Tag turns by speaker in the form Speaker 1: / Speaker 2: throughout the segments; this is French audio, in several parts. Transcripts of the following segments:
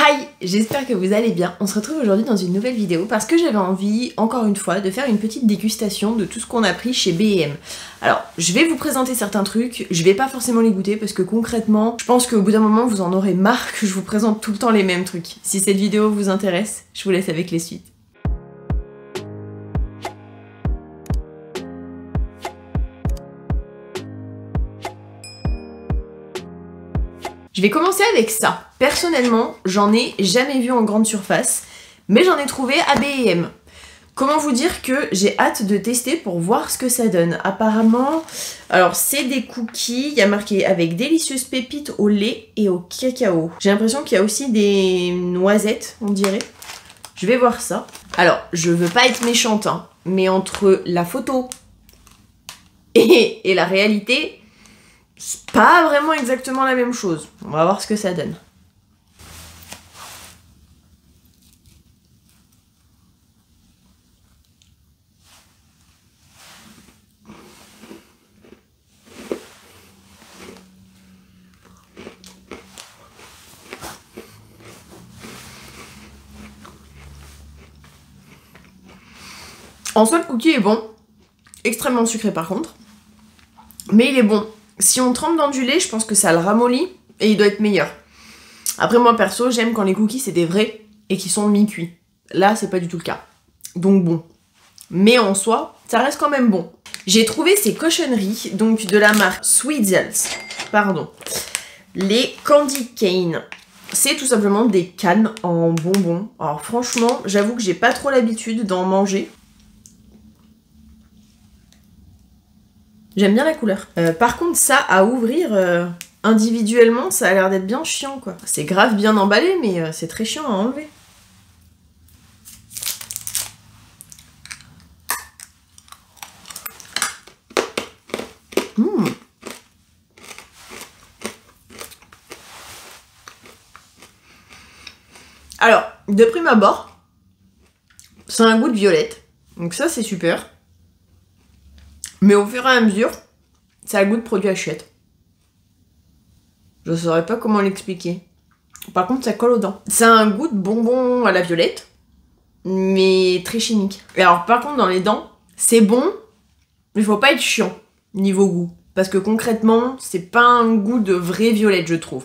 Speaker 1: Hi, j'espère que vous allez bien. On se retrouve aujourd'hui dans une nouvelle vidéo parce que j'avais envie, encore une fois, de faire une petite dégustation de tout ce qu'on a pris chez B&M. Alors, je vais vous présenter certains trucs, je vais pas forcément les goûter parce que concrètement, je pense qu'au bout d'un moment, vous en aurez marre que je vous présente tout le temps les mêmes trucs. Si cette vidéo vous intéresse, je vous laisse avec les suites. Je vais commencer avec ça. Personnellement, j'en ai jamais vu en grande surface, mais j'en ai trouvé à B&M. Comment vous dire que j'ai hâte de tester pour voir ce que ça donne. Apparemment, alors c'est des cookies, il y a marqué avec délicieuses pépites au lait et au cacao. J'ai l'impression qu'il y a aussi des noisettes, on dirait. Je vais voir ça. Alors, je veux pas être méchante, hein, mais entre la photo et la réalité, c'est pas vraiment exactement la même chose. On va voir ce que ça donne. En soi, le cookie est bon. Extrêmement sucré par contre. Mais il est bon. Si on trempe dans du lait, je pense que ça le ramollit et il doit être meilleur. Après moi perso, j'aime quand les cookies c'est des vrais et qui sont mi-cuits. Là, c'est pas du tout le cas. Donc bon. Mais en soi, ça reste quand même bon. J'ai trouvé ces cochonneries, donc de la marque Sweetzels. Pardon. Les Candy Cane. C'est tout simplement des cannes en bonbons. Alors franchement, j'avoue que j'ai pas trop l'habitude d'en manger. J'aime bien la couleur. Par contre, ça, à ouvrir individuellement, ça a l'air d'être bien chiant, quoi. C'est grave bien emballé, mais c'est très chiant à enlever. Mmh. Alors, de prime abord, c'est un goût de violette. Donc ça, c'est super. Mais au fur et à mesure, ça a le goût de produit Hachette. Je saurais pas comment l'expliquer. Par contre, ça colle aux dents. Ça a un goût de bonbon à la violette, mais très chimique. Et alors, par contre, dans les dents, c'est bon, mais il faut pas être chiant niveau goût. Parce que concrètement, c'est pas un goût de vraie violette, je trouve.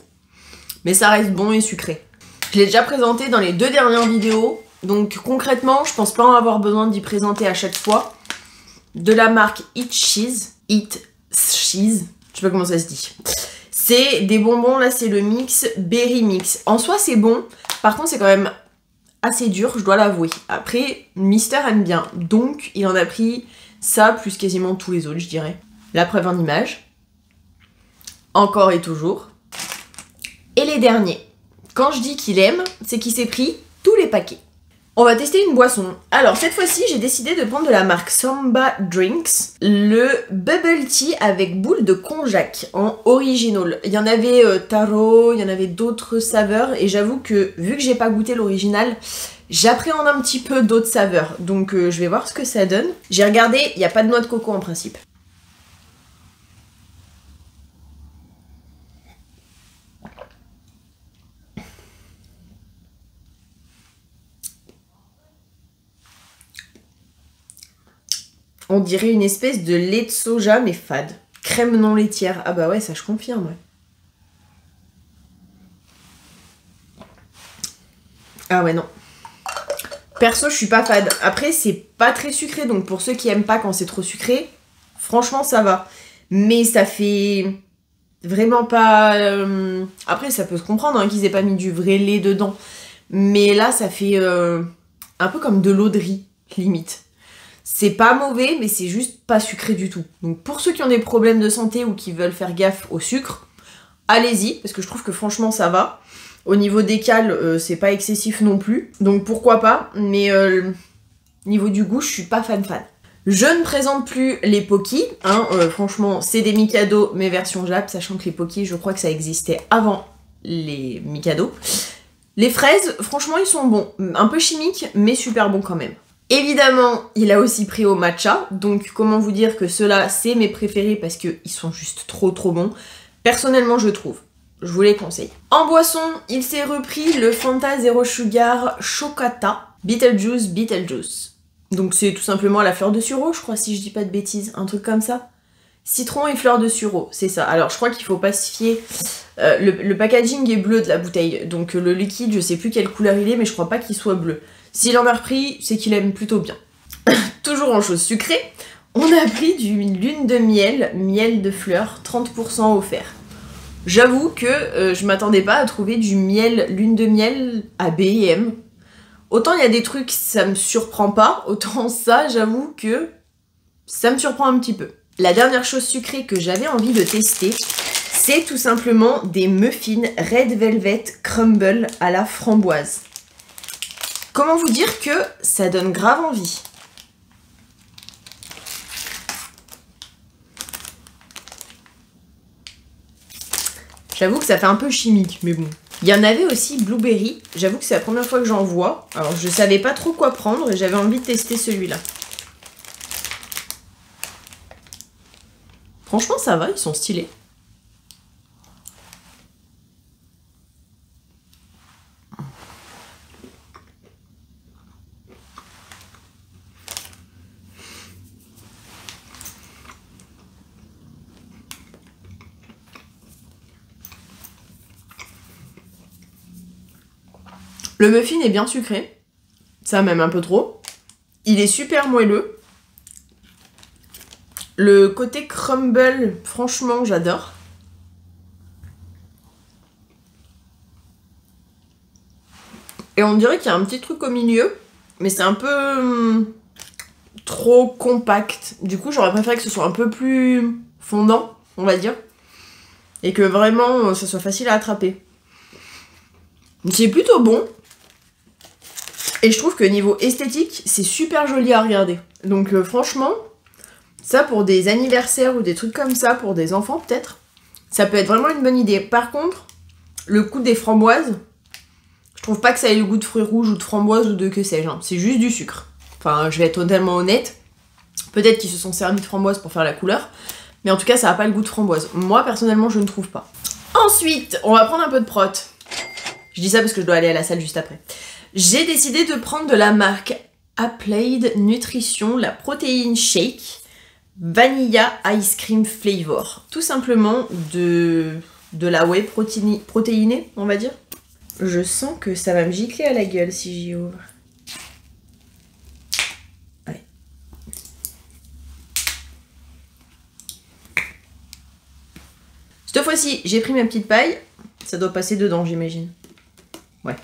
Speaker 1: Mais ça reste bon et sucré. Je l'ai déjà présenté dans les 2 dernières vidéos, donc concrètement, je pense pas en avoir besoin d'y présenter à chaque fois. De la marque Eat Cheese, je sais pas comment ça se dit. C'est des bonbons, là c'est le mix Berry Mix. En soi c'est bon, par contre c'est quand même assez dur, je dois l'avouer. Après, Mister aime bien, donc il en a pris ça plus quasiment tous les autres, je dirais. La preuve en image. Encore et toujours. Et les derniers. Quand je dis qu'il aime, c'est qu'il s'est pris tous les paquets. On va tester une boisson. Alors cette fois-ci, j'ai décidé de prendre de la marque Samba Drinks, le Bubble Tea avec boule de konjac en original. Il y en avait taro, il y en avait d'autres saveurs et j'avoue que vu que j'ai pas goûté l'original, j'appréhende un petit peu d'autres saveurs. Donc je vais voir ce que ça donne. J'ai regardé, il n'y a pas de noix de coco en principe. On dirait une espèce de lait de soja, mais fade. Crème non laitière. Ah bah ouais, ça je confirme, ouais. Ah ouais, non. Perso, je suis pas fade. Après, c'est pas très sucré, donc pour ceux qui aiment pas quand c'est trop sucré, franchement, ça va. Mais ça fait vraiment pas... Après, ça peut se comprendre hein, qu'ils aient pas mis du vrai lait dedans. Mais là, ça fait un peu comme de l'eau de riz, limite. C'est pas mauvais, mais c'est juste pas sucré du tout. Donc pour ceux qui ont des problèmes de santé ou qui veulent faire gaffe au sucre, allez-y, parce que je trouve que franchement ça va. Au niveau des cales, c'est pas excessif non plus, donc pourquoi pas, mais niveau du goût, je suis pas fan. Je ne présente plus les Pocky, hein, franchement c'est des Mikado, mais version Jap, sachant que les Pocky, je crois que ça existait avant les Mikado. Les fraises, franchement ils sont bons, un peu chimiques, mais super bons quand même. Évidemment, il a aussi pris au matcha, donc comment vous dire que ceux-là, c'est mes préférés parce qu'ils sont juste trop bons. Personnellement, je trouve. je vous les conseille. En boisson, il s'est repris le Fanta Zero Sugar Chocata Beetlejuice. Donc c'est tout simplement la fleur de sureau, je crois, si je dis pas de bêtises, un truc comme ça. Citron et fleur de sureau, c'est ça. Alors je crois qu'il faut pas se fier. Le packaging est bleu de la bouteille, donc le liquide, je sais plus quelle couleur il est, mais je crois pas qu'il soit bleu. S'il en a repris, c'est qu'il aime plutôt bien. Toujours en choses sucrées, on a pris du lune de miel de fleurs, 30% offert. J'avoue que je m'attendais pas à trouver du miel, lune de miel à B&M. Autant il y a des trucs, ça me surprend pas, autant ça, j'avoue que ça me surprend un petit peu. La dernière chose sucrée que j'avais envie de tester, c'est tout simplement des muffins Red Velvet Crumble à la framboise. Comment vous dire que ça donne grave envie. J'avoue que ça fait un peu chimique, mais bon. Il y en avait aussi Blueberry. J'avoue que c'est la première fois que j'en vois. Alors je savais pas trop quoi prendre et j'avais envie de tester celui-là. Franchement ça va, ils sont stylés. Le muffin est bien sucré, ça même un peu trop. Il est super moelleux. Le côté crumble, franchement, j'adore. Et on dirait qu'il y a un petit truc au milieu, mais c'est un peu trop compact. Du coup, j'aurais préféré que ce soit un peu plus fondant, on va dire. Et que vraiment, ça soit facile à attraper. C'est plutôt bon. Et je trouve que niveau esthétique, c'est super joli à regarder. Donc franchement, ça pour des anniversaires ou des trucs comme ça, pour des enfants peut-être, ça peut être vraiment une bonne idée. Par contre, le goût des framboises, je trouve pas que ça ait le goût de fruits rouges ou de framboises ou de que sais-je. Hein. C'est juste du sucre. Enfin, je vais être totalement honnête. Peut-être qu'ils se sont servis de framboises pour faire la couleur. Mais en tout cas, ça n'a pas le goût de framboise. Moi, personnellement, je ne trouve pas. Ensuite, on va prendre un peu de prot. Je dis ça parce que je dois aller à la salle juste après. J'ai décidé de prendre de la marque Applied Nutrition, la protéine shake Vanilla Ice Cream Flavor. Tout simplement de la whey protéinée, on va dire. Je sens que ça va me gicler à la gueule si j'y ouvre. Ouais. Cette fois-ci, j'ai pris ma petite paille. Ça doit passer dedans, j'imagine. Ouais.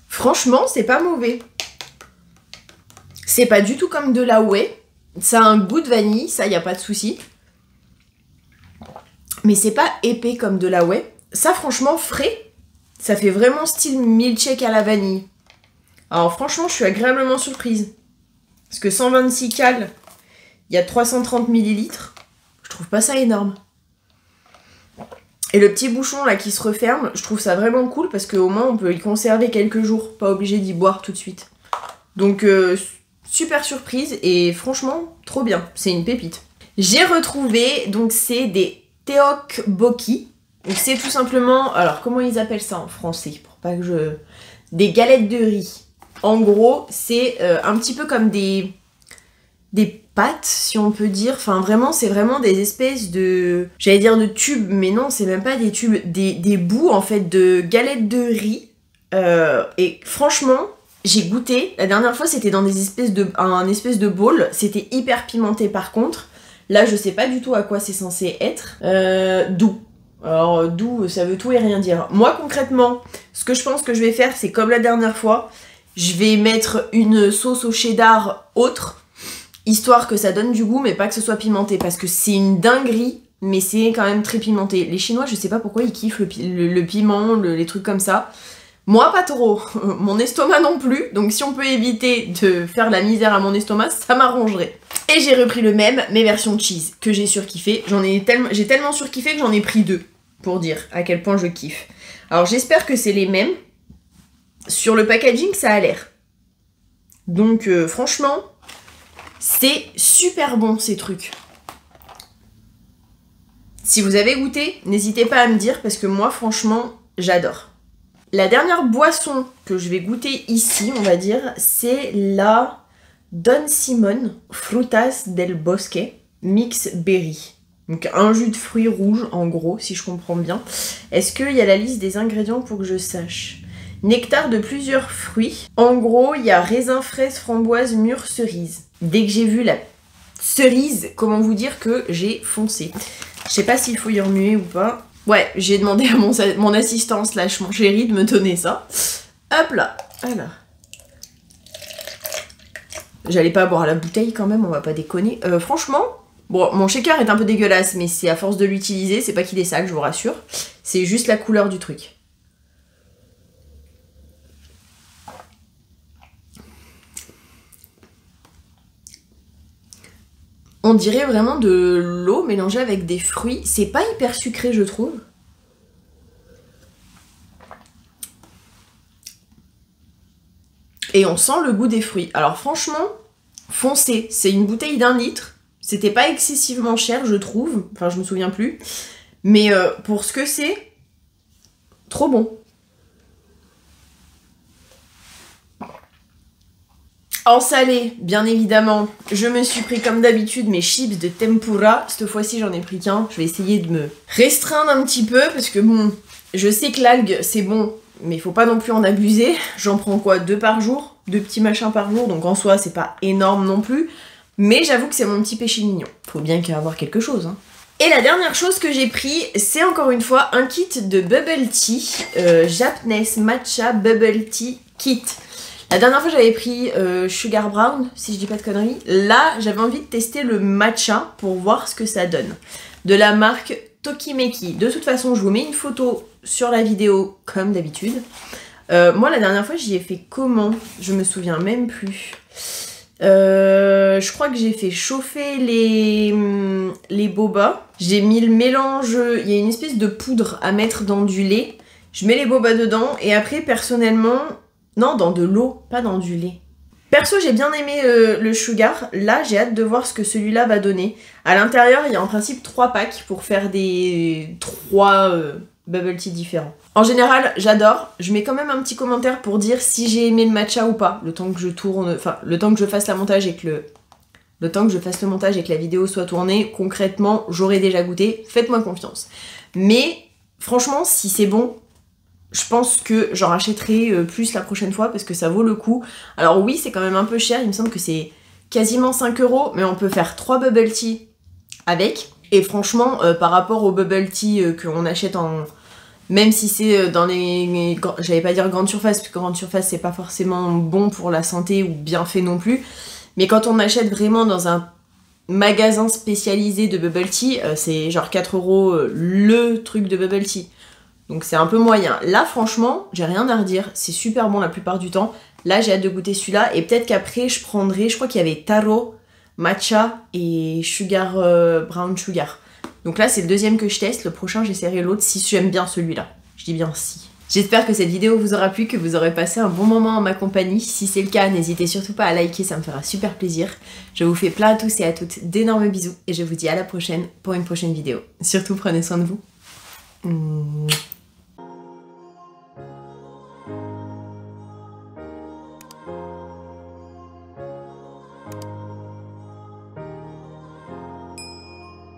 Speaker 1: Franchement, c'est pas mauvais. C'est pas du tout comme de la whey. Ça a un goût de vanille, ça, y a pas de souci. Mais c'est pas épais comme de la whey. Ça, franchement, frais. Ça fait vraiment style milkshake à la vanille. Alors franchement, je suis agréablement surprise. Parce que 126 cals, il y a 330 ml. Je trouve pas ça énorme. Et le petit bouchon là qui se referme, je trouve ça vraiment cool parce qu'au moins on peut y conserver quelques jours, pas obligé d'y boire tout de suite. Donc super surprise et franchement trop bien, c'est une pépite. J'ai retrouvé, donc c'est des tteokbokki. Donc c'est tout simplement, alors comment ils appellent ça en français pour pas que je... Des galettes de riz. En gros, c'est un petit peu comme des pâtes, si on peut dire. Enfin, vraiment, c'est vraiment des espèces de... J'allais dire de tubes, mais non, c'est même pas des tubes. Des bouts, en fait, de galettes de riz. Et franchement, j'ai goûté. La dernière fois, c'était dans des espèces un espèce de bowl. C'était hyper pimenté, par contre. Là, je sais pas du tout à quoi c'est censé être. Doux. Alors, doux, ça veut tout et rien dire. Moi, concrètement, ce que je pense que je vais faire, c'est comme la dernière fois. Je vais mettre une sauce au cheddar autre, histoire que ça donne du goût, mais pas que ce soit pimenté, parce que c'est une dinguerie, mais c'est quand même très pimenté. Les Chinois, je sais pas pourquoi ils kiffent le piment, les trucs comme ça. Moi, pas trop. Mon estomac non plus, donc si on peut éviter de faire la misère à mon estomac, ça m'arrangerait. Et j'ai repris le même, mais version cheese, que j'ai surkiffé. J'ai tellement surkiffé que j'en ai pris 2, pour dire à quel point je kiffe. Alors j'espère que c'est les mêmes. Sur le packaging, ça a l'air. Donc franchement, C'est super bon ces trucs. Si vous avez goûté, n'hésitez pas à me dire parce que moi franchement j'adore. La dernière boisson que je vais goûter ici, on va dire, c'est la Don Simón Frutas del Bosque Mix Berry. Donc un jus de fruits rouges en gros, si je comprends bien. Est-ce qu'il y a la liste des ingrédients pour que je sache? Nectar de plusieurs fruits. En gros, il y a raisin, fraise, framboise, mûre, cerise. Dès que j'ai vu la cerise, comment vous dire que j'ai foncé. Je sais pas s'il faut y remuer ou pas. Ouais, j'ai demandé à mon assistant slash mon chéri de me donner ça. Hop là, alors. J'allais pas boire la bouteille quand même, on va pas déconner. Franchement, bon, mon shaker est un peu dégueulasse, mais c'est à force de l'utiliser, c'est pas qu'il est sale, je vous rassure. C'est juste la couleur du truc. On dirait vraiment de l'eau mélangée avec des fruits. C'est pas hyper sucré, je trouve. Et on sent le goût des fruits. Alors franchement, foncez. C'est une bouteille d'1 litre. C'était pas excessivement cher, je trouve. Enfin, je me souviens plus. Mais pour ce que c'est, trop bon. En salé, bien évidemment, je me suis pris comme d'habitude mes chips de tempura. Cette fois-ci, j'en ai pris qu'un. Je vais essayer de me restreindre un petit peu parce que bon, je sais que l'algue, c'est bon, mais il faut pas non plus en abuser. J'en prends quoi, 2 par jour? 2 petits machins par jour, donc en soi, c'est pas énorme non plus. Mais j'avoue que c'est mon petit péché mignon. Faut bien qu'il y ait avoir quelque chose, hein. Et la dernière chose que j'ai pris, c'est encore une fois un kit de bubble tea. Japanese Matcha Bubble Tea Kit. La dernière fois j'avais pris Sugar Brown, si je dis pas de conneries. Là j'avais envie de tester le matcha pour voir ce que ça donne. De la marque Tokimeki. De toute façon je vous mets une photo sur la vidéo comme d'habitude. Moi la dernière fois j'y ai fait comment? Je me souviens même plus. Je crois que j'ai fait chauffer les boba. J'ai mis le mélange, il y a une espèce de poudre à mettre dans du lait. Je mets les boba dedans et après personnellement... Non, dans de l'eau, pas dans du lait. Perso, j'ai bien aimé le sugar. Là, j'ai hâte de voir ce que celui-là va donner. À l'intérieur, il y a en principe 3 packs pour faire des 3 bubble tea différents. En général, j'adore. Je mets quand même un petit commentaire pour dire si j'ai aimé le matcha ou pas. Le temps que je tourne... Enfin, le temps que je fasse la montage et que le temps que je fasse le montage et que la vidéo soit tournée, concrètement, j'aurai déjà goûté. Faites-moi confiance. Mais, franchement, si c'est bon... Je pense que j'en rachèterai plus la prochaine fois parce que ça vaut le coup. Alors oui, c'est quand même un peu cher, il me semble que c'est quasiment 5 €, mais on peut faire 3 bubble tea avec. Et franchement, par rapport au bubble tea qu'on achète en... Même si c'est dans les... J'allais pas dire grande surface, parce que grande surface c'est pas forcément bon pour la santé ou bien fait non plus. Mais quand on achète vraiment dans un magasin spécialisé de bubble tea, c'est genre 4 € le truc de bubble tea. Donc c'est un peu moyen. Là franchement, j'ai rien à redire. C'est super bon la plupart du temps. Là j'ai hâte de goûter celui-là. Et peut-être qu'après je prendrai, je crois qu'il y avait taro, matcha et sugar, brown sugar. Donc là c'est le deuxième que je teste. Le prochain j'essaierai l'autre si j'aime bien celui-là. Je dis bien si. J'espère que cette vidéo vous aura plu, que vous aurez passé un bon moment en ma compagnie. Si c'est le cas, n'hésitez surtout pas à liker, ça me fera super plaisir. Je vous fais plein à tous et à toutes d'énormes bisous. Et je vous dis à la prochaine pour une prochaine vidéo. Surtout prenez soin de vous.